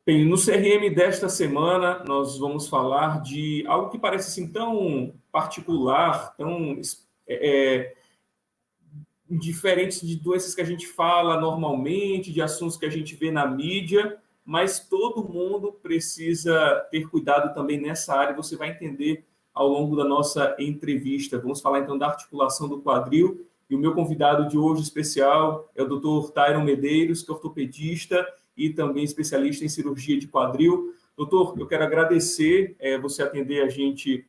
Bem, no CRM desta semana, nós vamos falar de algo que parece assim tão particular, tão diferente de doenças que a gente fala normalmente, de assuntos que a gente vê na mídia, mas todo mundo precisa ter cuidado também nessa área. Você vai entender ao longo da nossa entrevista. Vamos falar então da articulação do quadril. E o meu convidado de hoje especial é o Dr. Tairon Medeiros, que é ortopedista e também especialista em cirurgia de quadril. Doutor, eu quero agradecer você atender a gente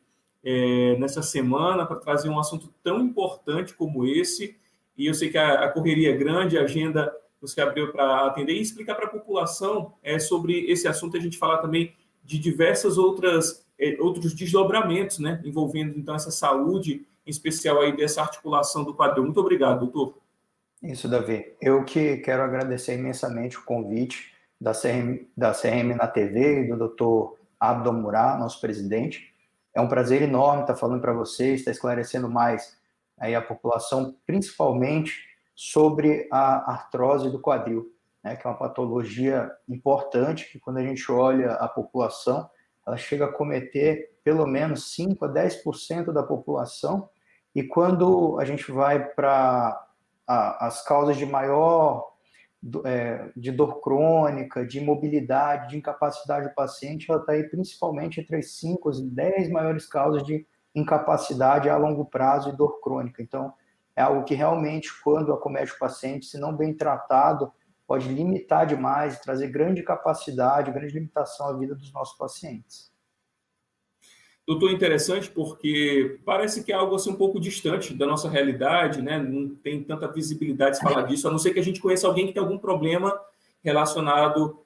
nessa semana para trazer um assunto tão importante como esse. E eu sei que a correria é grande, a agenda você abriu para atender e explicar para a população sobre esse assunto. A gente falar também de diversas outros desdobramentos, né, envolvendo então essa saúde, em especial aí dessa articulação do quadril. Muito obrigado, doutor. Isso, Davi. Eu que quero agradecer imensamente o convite da CRM na TV e do Dr. Abdon Murá, nosso presidente. É um prazer enorme estar falando para vocês, estar esclarecendo mais aí a população, principalmente sobre a artrose do quadril, né, que é uma patologia importante, que quando a gente olha a população, ela chega a cometer pelo menos 5 a 10% da população, e quando a gente vai para as causas de maior de dor crônica, de imobilidade, de incapacidade do paciente, ela está aí principalmente entre as 5 e 10 maiores causas de incapacidade a longo prazo e dor crônica. Então, é algo que realmente, quando acomete o paciente, se não bem tratado, pode limitar demais e trazer grande capacidade, grande limitação à vida dos nossos pacientes. Doutor, interessante porque parece que é algo assim um pouco distante da nossa realidade, né? Não tem tanta visibilidade se falar disso, a não ser que a gente conheça alguém que tem algum problema relacionado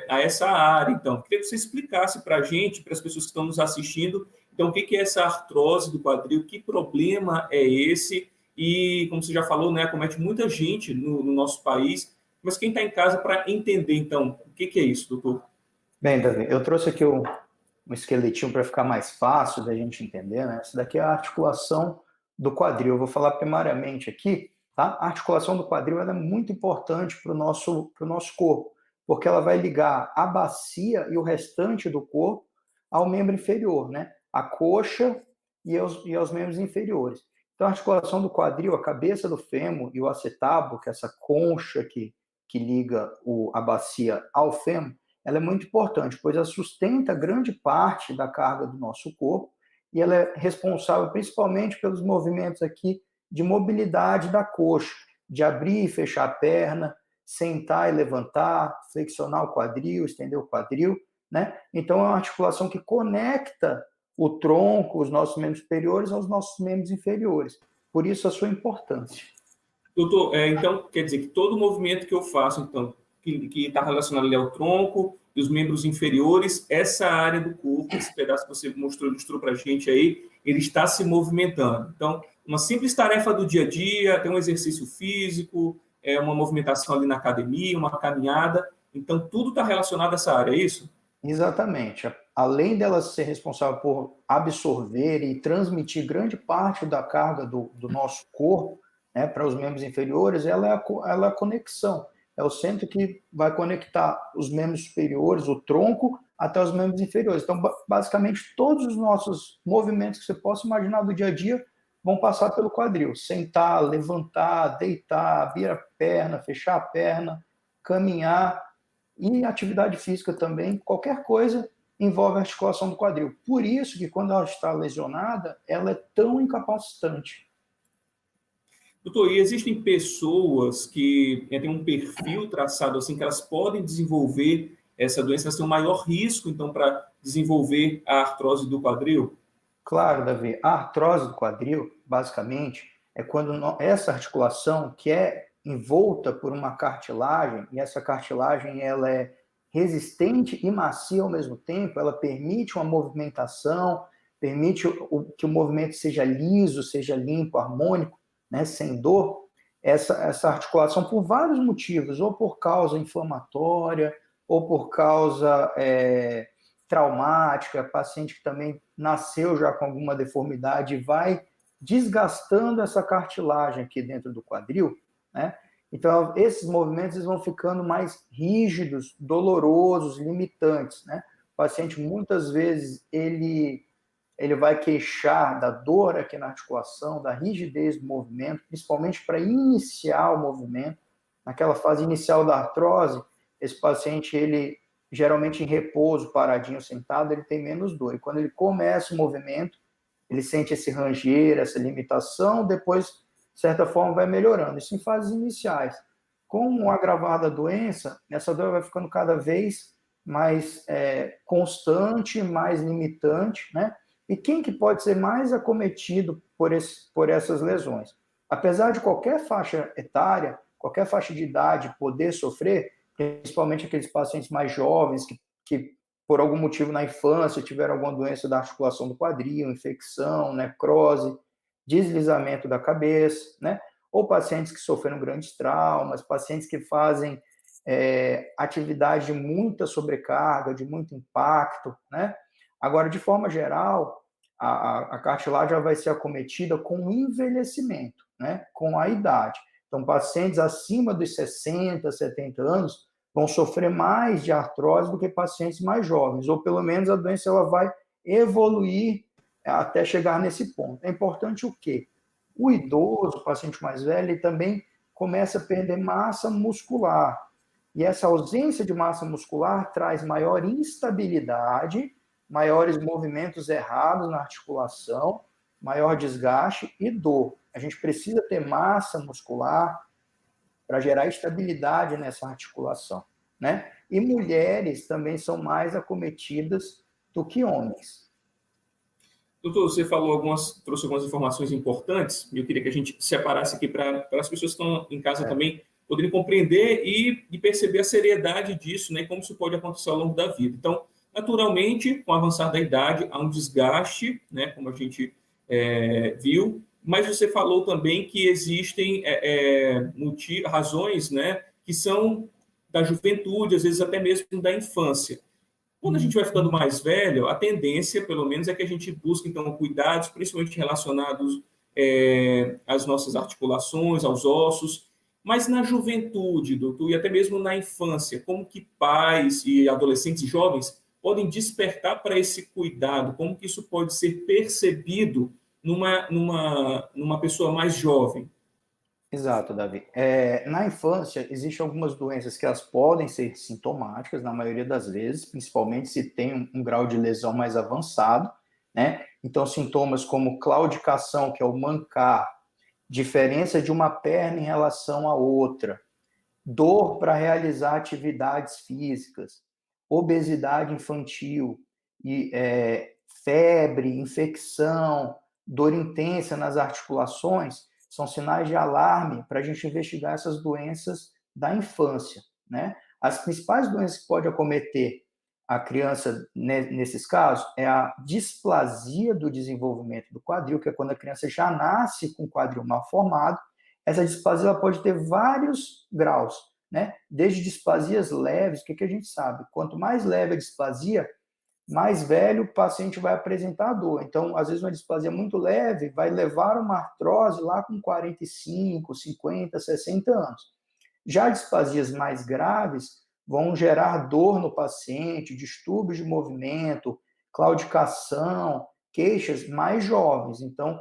a essa área. Então, queria que você explicasse para a gente, para as pessoas que estão nos assistindo, então, o que é essa artrose do quadril, que problema é esse? E, como você já falou, né, acomete muita gente no nosso país, mas quem está em casa para entender, então, o que é isso, doutor? Bem, Davi, eu trouxe aqui um esqueletinho para ficar mais fácil da gente entender, né? Essa daqui é a articulação do quadril. Eu vou falar primariamente aqui, tá? A articulação do quadril ela é muito importante para o nosso corpo, porque ela vai ligar a bacia e o restante do corpo ao membro inferior, né? A coxa e aos membros inferiores. Então, a articulação do quadril, a cabeça do fêmur e o acetábulo, que é essa concha que liga a bacia ao fêmur, ela é muito importante, pois ela sustenta grande parte da carga do nosso corpo e ela é responsável principalmente pelos movimentos aqui de mobilidade da coxa, de abrir e fechar a perna, sentar e levantar, flexionar o quadril, estender o quadril, né? Então é uma articulação que conecta o tronco, os nossos membros superiores aos nossos membros inferiores. Por isso a sua importância. Doutor, então quer dizer que todo movimento que eu faço, então, que está relacionado ali ao tronco e os membros inferiores, essa área do corpo, esse pedaço que você ilustrou para a gente aí, ele está se movimentando. Então, uma simples tarefa do dia a dia, tem um exercício físico, uma movimentação ali na academia, uma caminhada, então tudo está relacionado a essa área, é isso? Exatamente. Além dela ser responsável por absorver e transmitir grande parte da carga do nosso corpo, né, para os membros inferiores, ela é a conexão. É o centro que vai conectar os membros superiores, o tronco, até os membros inferiores. Então, basicamente, todos os nossos movimentos que você possa imaginar do dia a dia vão passar pelo quadril. Sentar, levantar, deitar, abrir a perna, fechar a perna, caminhar. E atividade física também, qualquer coisa envolve a articulação do quadril. Por isso que quando ela está lesionada, ela é tão incapacitante. Doutor, e existem pessoas que têm um perfil traçado assim, que elas podem desenvolver essa doença, elas têm um maior risco, então, para desenvolver a artrose do quadril? Claro, Davi. A artrose do quadril, basicamente, é quando essa articulação, que é envolta por uma cartilagem, e essa cartilagem ela é resistente e macia ao mesmo tempo, ela permite uma movimentação, permite que o movimento seja liso, seja limpo, harmônico, né, sem dor. Essa articulação, por vários motivos, ou por causa inflamatória, ou por causa traumática, paciente que também nasceu já com alguma deformidade, vai desgastando essa cartilagem aqui dentro do quadril, né? Então, esses movimentos eles vão ficando mais rígidos, dolorosos, limitantes, né? O paciente, muitas vezes, ele vai queixar da dor aqui na articulação, da rigidez do movimento, principalmente para iniciar o movimento. Naquela fase inicial da artrose, esse paciente, ele geralmente em repouso, paradinho, sentado, ele tem menos dor. E quando ele começa o movimento, ele sente esse ranger, essa limitação, depois, de certa forma, vai melhorando. Isso em fases iniciais. Com o agravar da doença, essa dor vai ficando cada vez mais constante, mais limitante, né? E quem que pode ser mais acometido por essas lesões? Apesar de qualquer faixa etária, qualquer faixa de idade poder sofrer, principalmente aqueles pacientes mais jovens que por algum motivo na infância tiveram alguma doença da articulação do quadril, infecção, necrose, deslizamento da cabeça, né? Ou pacientes que sofreram grandes traumas, pacientes que fazem atividade de muita sobrecarga, de muito impacto, né? Agora, de forma geral, a cartilagem já vai ser acometida com o envelhecimento, né? Com a idade. Então, pacientes acima dos 60, 70 anos vão sofrer mais de artrose do que pacientes mais jovens, ou pelo menos a doença ela vai evoluir até chegar nesse ponto. É importante o quê? O idoso, o paciente mais velho, ele também começa a perder massa muscular. E essa ausência de massa muscular traz maior instabilidade, maiores movimentos errados na articulação, maior desgaste e dor. A gente precisa ter massa muscular para gerar estabilidade nessa articulação, né? E mulheres também são mais acometidas do que homens. Doutor, você trouxe algumas informações importantes, e eu queria que a gente separasse aqui para as pessoas que estão em casa também poderem compreender e perceber a seriedade disso, né? Como isso pode acontecer ao longo da vida. Então, naturalmente, com o avançar da idade, há um desgaste, né? Como a gente viu, mas você falou também que existem razões, né? Que são da juventude, às vezes até mesmo da infância. Quando a gente vai ficando mais velho, a tendência, pelo menos, é que a gente busque, então, cuidados, principalmente relacionados às nossas articulações, aos ossos. Mas na juventude, doutor, e até mesmo na infância, como que pais e adolescentes e jovens podem despertar para esse cuidado? Como que isso pode ser percebido numa pessoa mais jovem? Exato, Davi. Na infância, existem algumas doenças que elas podem ser sintomáticas, na maioria das vezes, principalmente se tem um grau de lesão mais avançado, né? Então, sintomas como claudicação, que é o mancar, diferença de uma perna em relação à outra, dor para realizar atividades físicas, obesidade infantil, febre, infecção, dor intensa nas articulações, são sinais de alarme para a gente investigar essas doenças da infância, né? As principais doenças que pode acometer a criança nesses casos é a displasia do desenvolvimento do quadril, que é quando a criança já nasce com o quadril mal formado. Essa displasia ela pode ter vários graus, né? Desde displasias leves, o que a gente sabe? Quanto mais leve a displasia, mais velho o paciente vai apresentar dor. Então, às vezes, uma displasia muito leve vai levar uma artrose lá com 45, 50, 60 anos. Já displasias mais graves vão gerar dor no paciente, distúrbios de movimento, claudicação, queixas mais jovens. Então,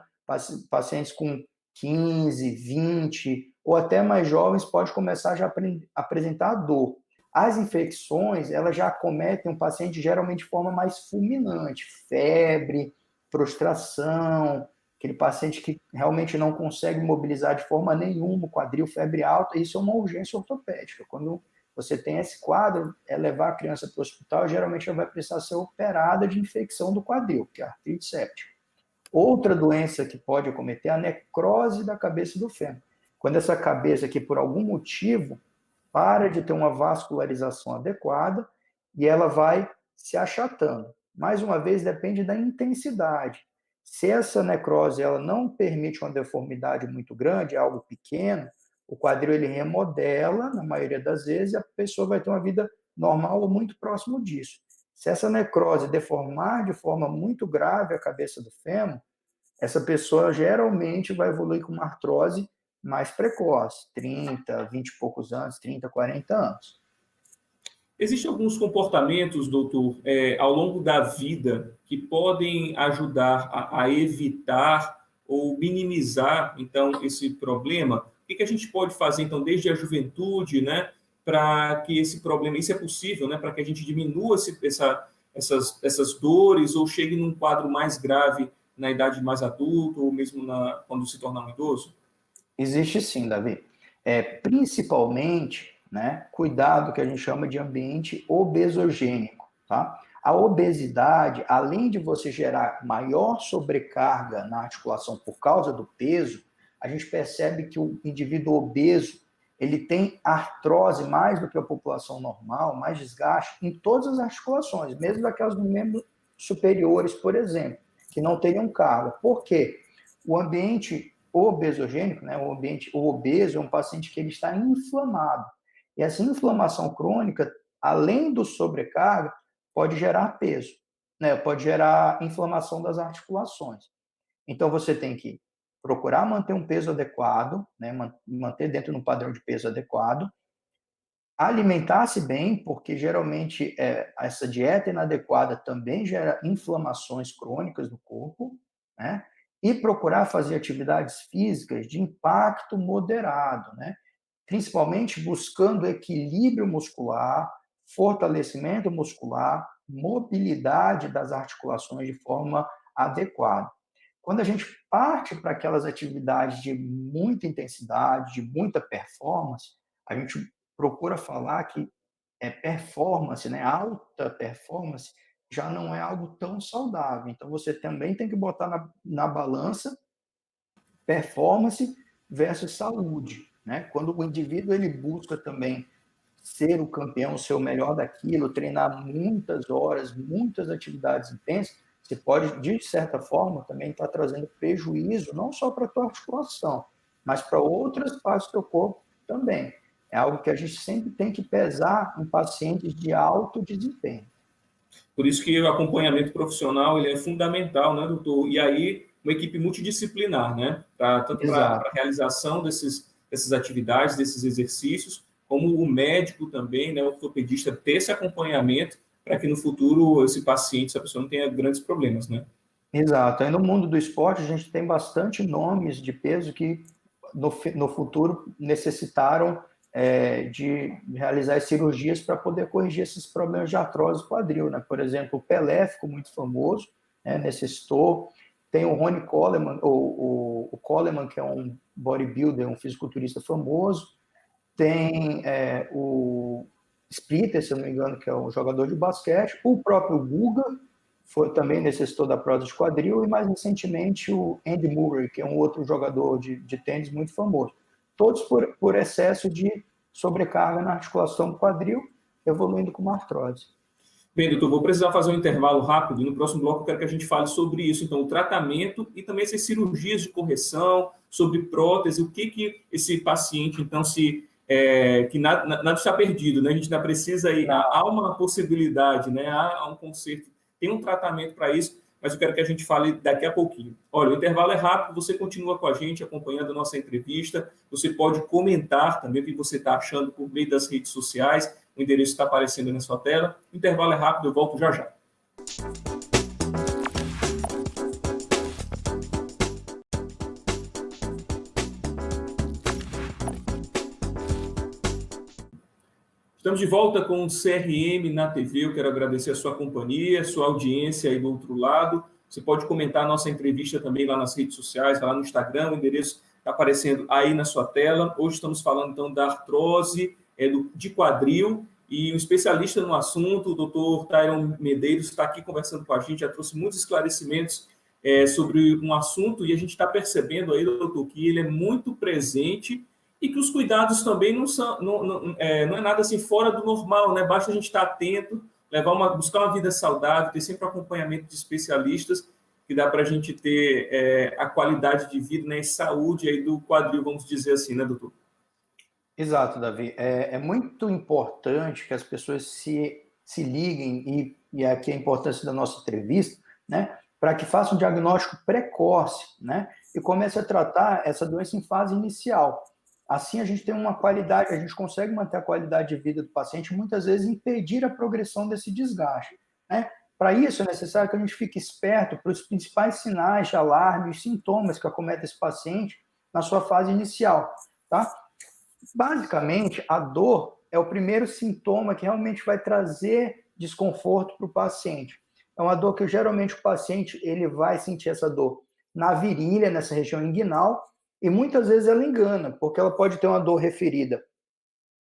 pacientes com 15, 20 ou até mais jovens podem começar já a apresentar dor. As infecções, elas já acometem um paciente geralmente de forma mais fulminante, febre, prostração, aquele paciente que realmente não consegue mobilizar de forma nenhuma o quadril, febre alta, isso é uma urgência ortopédica. Quando você tem esse quadro, levar a criança para o hospital, geralmente ela vai precisar ser operada de infecção do quadril, que é a artrite séptica. Outra doença que pode acometer é a necrose da cabeça do fêmur. Quando essa cabeça aqui, por algum motivo, para de ter uma vascularização adequada e ela vai se achatando. Mais uma vez, depende da intensidade. Se essa necrose ela não permite uma deformidade muito grande, é algo pequeno, o quadril ele remodela, na maioria das vezes, e a pessoa vai ter uma vida normal ou muito próximo disso. Se essa necrose deformar de forma muito grave a cabeça do fêmur, essa pessoa geralmente vai evoluir com uma artrose mais precoce, 30, 20 e poucos anos, 30, 40 anos. Existem alguns comportamentos, doutor, ao longo da vida que podem ajudar a evitar ou minimizar, então, esse problema? O que a gente pode fazer, então, desde a juventude, né, para que esse problema, isso é possível, né, para que a gente diminua essas dores ou chegue num quadro mais grave na idade mais adulta ou mesmo quando se tornar um idoso? Existe sim, Davi. Principalmente, né, cuidado que a gente chama de ambiente obesogênico, tá? A obesidade, além de você gerar maior sobrecarga na articulação por causa do peso, a gente percebe que o indivíduo obeso, ele tem artrose mais do que a população normal, mais desgaste em todas as articulações, mesmo daquelas do membro superiores, por exemplo, que não teriam carga. Por quê? O ambiente obesogênico, né, o obeso é um paciente que ele está inflamado. E essa inflamação crônica, além do sobrecarga, pode gerar peso, né, pode gerar inflamação das articulações. Então, você tem que procurar manter um peso adequado, né, manter dentro de um padrão de peso adequado, alimentar-se bem, porque geralmente essa dieta inadequada também gera inflamações crônicas no corpo, né? E procurar fazer atividades físicas de impacto moderado, né? Principalmente buscando equilíbrio muscular, fortalecimento muscular, mobilidade das articulações de forma adequada. Quando a gente parte para aquelas atividades de muita intensidade, de muita performance, a gente procura falar que performance, né, alta performance, já não é algo tão saudável. Então, você também tem que botar na balança performance versus saúde, né? Quando o indivíduo ele busca também ser o campeão, ser o melhor daquilo, treinar muitas horas, muitas atividades intensas, você pode, de certa forma, também estar trazendo prejuízo, não só para a tua articulação, mas para outras partes do teu corpo também. É algo que a gente sempre tem que pesar em pacientes de alto desempenho. Por isso que o acompanhamento profissional ele é fundamental, né, doutor? E aí, uma equipe multidisciplinar, né? Tanto para a realização dessas atividades, desses exercícios, como o médico também, né, o ortopedista, ter esse acompanhamento para que no futuro esse paciente, essa pessoa não tenha grandes problemas, né? Exato. Aí no mundo do esporte, a gente tem bastante nomes de peso que no futuro necessitaram de realizar cirurgias para poder corrigir esses problemas de artrose do quadril, né? Por exemplo, o Pelé ficou muito famoso, né? Necessitou. Tem o Ronnie Coleman, o Coleman, que é um bodybuilder, um fisiculturista famoso. Tem o Splitter, se eu não me engano, que é um jogador de basquete. O próprio Guga também necessitou da prótese de quadril, e mais recentemente o Andy Murray, que é um outro jogador de tênis muito famoso. Todos por excesso de sobrecarga na articulação do quadril, evoluindo com uma artrose. Bem, doutor, vou precisar fazer um intervalo rápido e no próximo bloco eu quero que a gente fale sobre isso, então, o tratamento e também essas cirurgias de correção, sobre prótese, o que esse paciente, então, que nada está perdido, né? A gente ainda precisa ir, há uma possibilidade, né? Há um conserto, tem um tratamento para isso, mas eu quero que a gente fale daqui a pouquinho. Olha, o intervalo é rápido, você continua com a gente, acompanhando a nossa entrevista, você pode comentar também o que você está achando por meio das redes sociais, o endereço está aparecendo na sua tela. O intervalo é rápido, eu volto já já. Estamos de volta com o CRM na TV. Eu quero agradecer a sua companhia, a sua audiência aí do outro lado. Você pode comentar a nossa entrevista também lá nas redes sociais, lá no Instagram, o endereço está aparecendo aí na sua tela. Hoje estamos falando, então, da artrose de quadril, e um especialista no assunto, o doutor Tyron Medeiros, está aqui conversando com a gente, já trouxe muitos esclarecimentos sobre um assunto, e a gente está percebendo aí, doutor, que ele é muito presente e que os cuidados também não é nada assim fora do normal, né? Basta a gente estar atento, buscar uma vida saudável, ter sempre um acompanhamento de especialistas, que dá para a gente ter a qualidade de vida, né, e saúde aí do quadril, vamos dizer assim, né, doutor? Exato, Davi. É muito importante que as pessoas se liguem, e aqui a importância da nossa entrevista, né? para que faça um diagnóstico precoce, né? E comece a tratar essa doença em fase inicial. Assim, a gente tem uma qualidade, a gente consegue manter a qualidade de vida do paciente, muitas vezes impedir a progressão desse desgaste, né? Para isso, é necessário que a gente fique esperto para os principais sinais de alarme e sintomas que acometem esse paciente na sua fase inicial, tá? Basicamente, a dor é o primeiro sintoma que realmente vai trazer desconforto para o paciente. É uma dor que geralmente o paciente ele vai sentir essa dor na virilha, nessa região inguinal, e muitas vezes ela engana, porque ela pode ter uma dor referida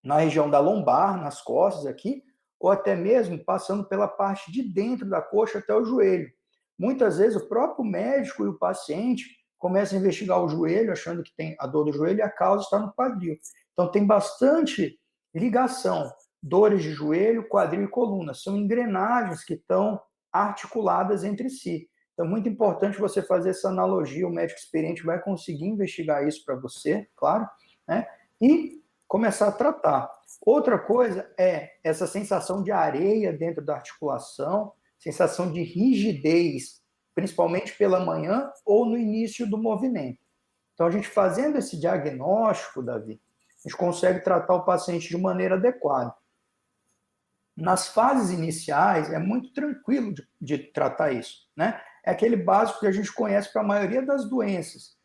na região da lombar, nas costas aqui, ou até mesmo passando pela parte de dentro da coxa até o joelho. Muitas vezes o próprio médico e o paciente começam a investigar o joelho, achando que tem a dor do joelho e a causa está no quadril. Então tem bastante ligação. Dores de joelho, quadril e coluna. São engrenagens que estão articuladas entre si. Então é muito importante você fazer essa analogia, o médico experiente vai conseguir investigar isso para você, claro, né? E começar a tratar. Outra coisa é essa sensação de areia dentro da articulação, sensação de rigidez, principalmente pela manhã ou no início do movimento. Então, a gente fazendo esse diagnóstico, Davi, a gente consegue tratar o paciente de maneira adequada. Nas fases iniciais, é muito tranquilo de tratar isso, né? É aquele básico que a gente conhece para a maioria das doenças.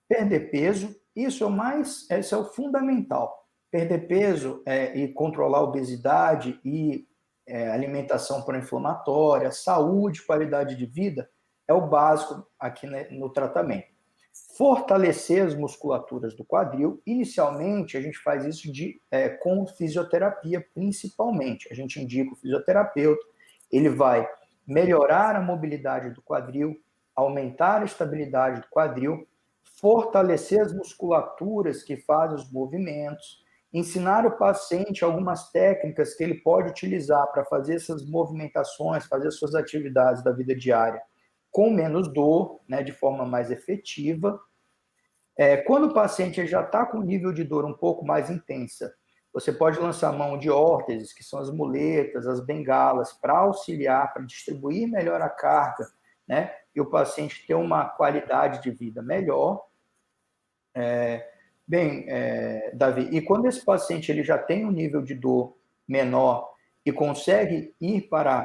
Perder peso, isso é o fundamental. Perder peso e controlar a obesidade e alimentação pró-inflamatória, saúde, qualidade de vida, é o básico aqui, né, no tratamento. Fortalecer as musculaturas do quadril, inicialmente a gente faz isso com fisioterapia principalmente. A gente indica o fisioterapeuta, ele vai melhorar a mobilidade do quadril, aumentar a estabilidade do quadril, fortalecer as musculaturas que fazem os movimentos, ensinar o paciente algumas técnicas que ele pode utilizar para fazer essas movimentações, fazer as suas atividades da vida diária com menos dor, né, de forma mais efetiva. Quando o paciente já está com um nível de dor um pouco mais intensa, você pode lançar mão de órteses, que são as muletas, as bengalas, para auxiliar, para distribuir melhor a carga, né, e o paciente ter uma qualidade de vida melhor. Davi, e quando esse paciente ele já tem um nível de dor menor e consegue ir para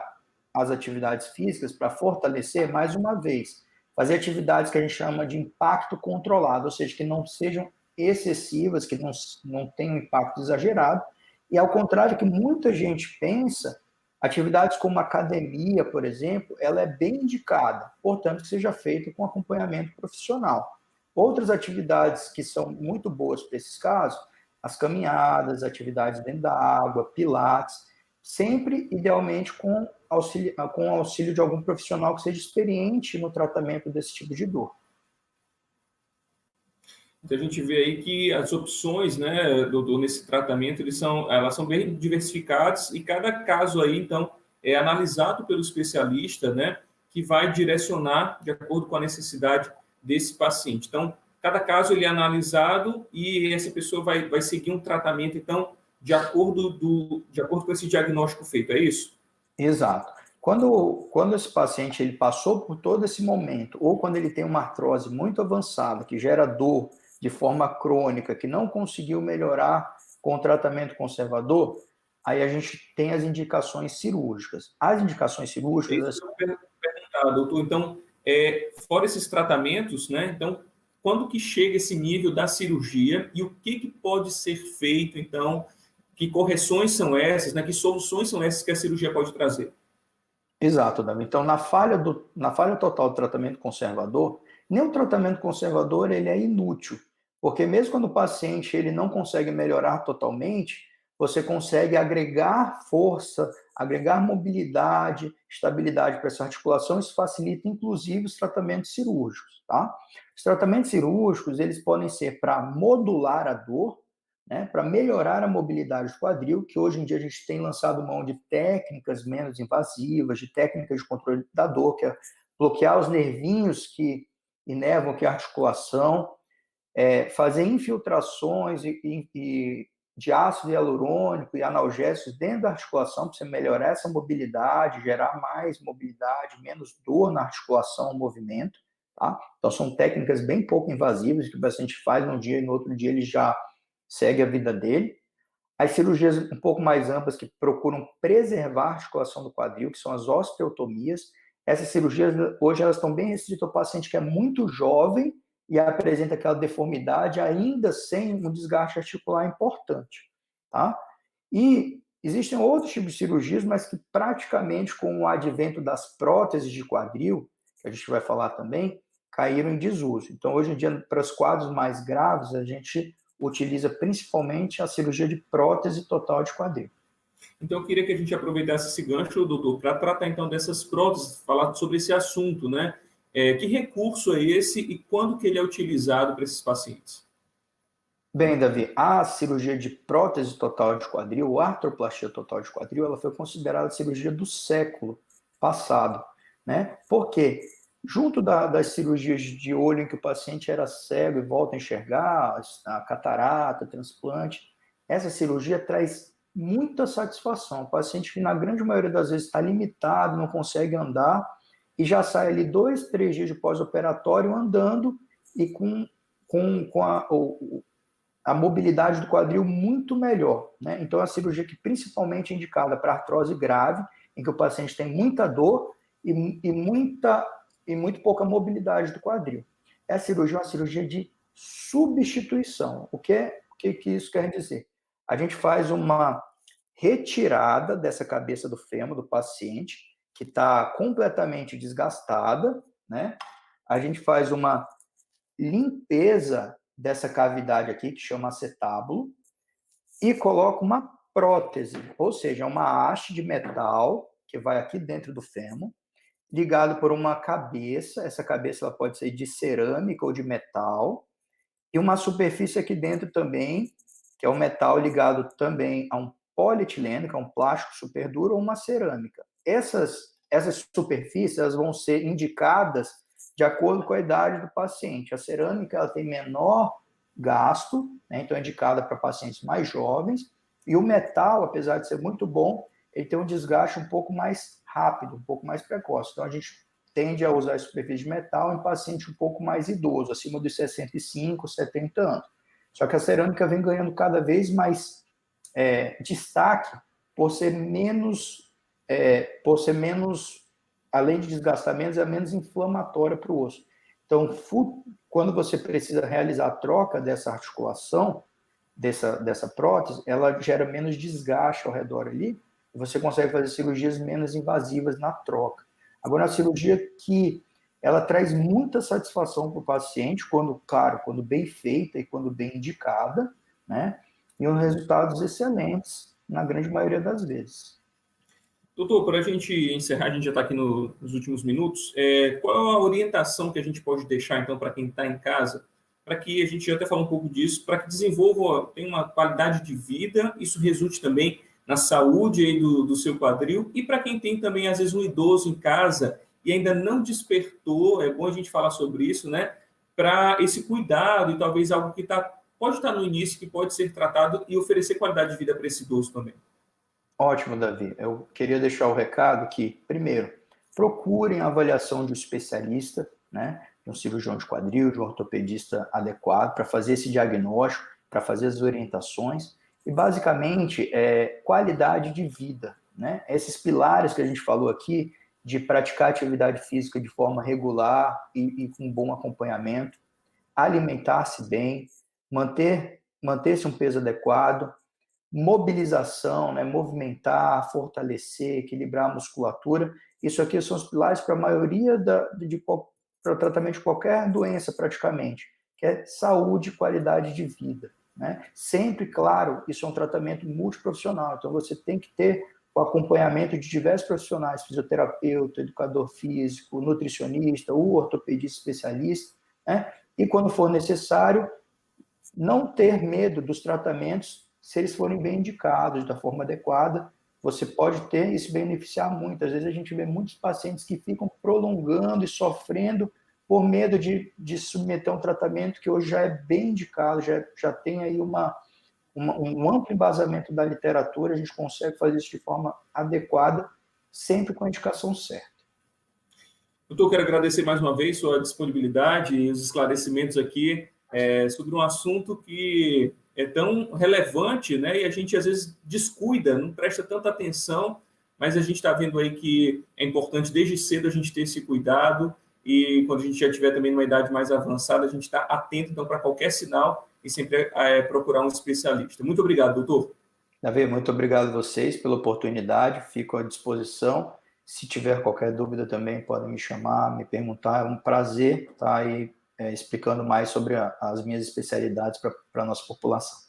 as atividades físicas para fortalecer, mais uma vez, fazer atividades que a gente chama de impacto controlado, ou seja, que não sejam excessivas, que não tenham um impacto exagerado, e ao contrário que muita gente pensa, atividades como academia, por exemplo, ela é bem indicada, portanto, que seja feita com acompanhamento profissional. Outras atividades que são muito boas para esses casos, as caminhadas, atividades dentro da água, pilates, sempre, idealmente, com o auxílio de algum profissional que seja experiente no tratamento desse tipo de dor. Então, a gente vê aí que as opções, né, nesse tratamento, elas são bem diversificadas e cada caso aí, então, é analisado pelo especialista, né, que vai direcionar de acordo com a necessidade desse paciente. Então, cada caso ele é analisado e essa pessoa vai seguir um tratamento, então, de acordo com esse diagnóstico feito, é isso? Exato. Quando esse paciente ele passou por todo esse momento, ou quando ele tem uma artrose muito avançada, que gera dor de forma crônica, que não conseguiu melhorar com o tratamento conservador, aí a gente tem as indicações cirúrgicas. As indicações cirúrgicas... Isso que eu perguntar, doutor. Então, fora esses tratamentos, né? Então, quando que chega esse nível da cirurgia e o que pode ser feito, então, que correções são essas, né? Que soluções são essas que a cirurgia pode trazer? Exato, Davi. Então, na falha total do tratamento conservador, nem o tratamento conservador ele é inútil, porque mesmo quando o paciente ele não consegue melhorar totalmente, você consegue agregar força, agregar mobilidade, estabilidade para essa articulação, isso facilita inclusive os tratamentos cirúrgicos, tá? Os tratamentos cirúrgicos, eles podem ser para modular a dor, né, para melhorar a mobilidade do quadril, que hoje em dia a gente tem lançado mão de técnicas menos invasivas, de técnicas de controle da dor, que é bloquear os nervinhos que inervam aqui a articulação, fazer infiltrações e de ácido hialurônico e analgésicos dentro da articulação para você melhorar essa mobilidade, gerar mais mobilidade, menos dor na articulação, movimento, tá? Então, são técnicas bem pouco invasivas que o paciente faz num dia e no outro dia ele já segue a vida dele. As cirurgias um pouco mais amplas que procuram preservar a articulação do quadril, que são as osteotomias. Essas cirurgias, hoje, elas estão bem restritas ao paciente que é muito jovem e apresenta aquela deformidade ainda sem um desgaste articular importante, tá? E existem outros tipos de cirurgias, mas que praticamente com o advento das próteses de quadril, que a gente vai falar também, caíram em desuso. Então, hoje em dia, para os quadros mais graves, a gente utiliza principalmente a cirurgia de prótese total de quadril. Então, eu queria que a gente aproveitasse esse gancho, doutor, para tratar, então, dessas próteses, falar sobre esse assunto, né? Que recurso é esse e quando que ele é utilizado para esses pacientes? Bem, Davi, a cirurgia de prótese total de quadril, ou artroplastia total de quadril, ela foi considerada a cirurgia do século passado, né? Por quê? Junto das cirurgias de olho em que o paciente era cego e volta a enxergar, a catarata, transplante, essa cirurgia traz muita satisfação. O paciente que, na grande maioria das vezes, está limitado, não consegue andar, e já sai ali 2, 3 dias de pós-operatório andando e com a mobilidade do quadril muito melhor, né? Então, é a cirurgia que principalmente é indicada para artrose grave, em que o paciente tem muita dor e muito pouca mobilidade do quadril. Essa cirurgia é uma cirurgia de substituição. O que isso quer dizer? A gente faz uma retirada dessa cabeça do fêmur do paciente, que está completamente desgastada, né? A gente faz uma limpeza dessa cavidade aqui, que chama acetábulo, e coloca uma prótese, ou seja, uma haste de metal que vai aqui dentro do fêmur, ligado por uma cabeça. Essa cabeça ela pode ser de cerâmica ou de metal, e uma superfície aqui dentro também, que é um metal ligado também a um polietileno, que é um plástico super duro, ou uma cerâmica. Essas superfícies elas vão ser indicadas de acordo com a idade do paciente. A cerâmica ela tem menor gasto, né? Então é indicada para pacientes mais jovens, e o metal, apesar de ser muito bom, ele tem um desgaste um pouco mais rápido, um pouco mais precoce. Então a gente tende a usar a superfície de metal em paciente um pouco mais idoso, acima dos 65, 70 anos. Só que a cerâmica vem ganhando cada vez mais destaque por ser menos, além de desgastar menos, é menos inflamatória para o osso. Então, quando você precisa realizar a troca dessa articulação, dessa prótese, ela gera menos desgaste ao redor ali, e você consegue fazer cirurgias menos invasivas na troca. Agora, a cirurgia que ela traz muita satisfação para o paciente, quando bem feita e quando bem indicada, né? E os resultados excelentes, na grande maioria das vezes. Doutor, para a gente encerrar, a gente já está aqui nos últimos minutos, qual a orientação que a gente pode deixar, então, para quem está em casa, para que a gente já até falou um pouco disso, para que desenvolva, tenha uma qualidade de vida, isso resulte também na saúde aí do seu quadril, e para quem tem também, às vezes, um idoso em casa e ainda não despertou, é bom a gente falar sobre isso, né, para esse cuidado e talvez algo que pode estar no início, que pode ser tratado e oferecer qualidade de vida para esse idoso também. Ótimo, Davi. Eu queria deixar o recado que, primeiro, procurem a avaliação de um especialista, né, de um cirurgião de quadril, de um ortopedista adequado, para fazer esse diagnóstico, para fazer as orientações, e, basicamente, qualidade de vida, né? Esses pilares que a gente falou aqui, de praticar atividade física de forma regular e com bom acompanhamento, alimentar-se bem, manter-se um peso adequado, mobilização, né, movimentar, fortalecer, equilibrar a musculatura. Isso aqui são os pilares para a maioria para o tratamento de qualquer doença, praticamente, que é saúde e qualidade de vida, né? Sempre, claro, isso é um tratamento multiprofissional, então você tem que ter o acompanhamento de diversos profissionais, fisioterapeuta, educador físico, nutricionista, o ortopedista especialista, né? E quando for necessário, não ter medo dos tratamentos. Se eles forem bem indicados, da forma adequada, você pode ter e se beneficiar muito. Às vezes a gente vê muitos pacientes que ficam prolongando e sofrendo por medo de submeter a um tratamento que hoje já é bem indicado, já tem aí um amplo embasamento da literatura, a gente consegue fazer isso de forma adequada, sempre com a indicação certa. Doutor, eu quero agradecer mais uma vez sua disponibilidade e os esclarecimentos aqui sobre um assunto que é tão relevante, né? E a gente às vezes descuida, não presta tanta atenção, mas a gente está vendo aí que é importante desde cedo a gente ter esse cuidado e quando a gente já estiver também numa idade mais avançada, a gente está atento então para qualquer sinal e sempre procurar um especialista. Muito obrigado, doutor. Davi, muito obrigado a vocês pela oportunidade, fico à disposição. Se tiver qualquer dúvida também, podem me chamar, me perguntar. É um prazer estar aí explicando mais sobre as minhas especialidades para a nossa população.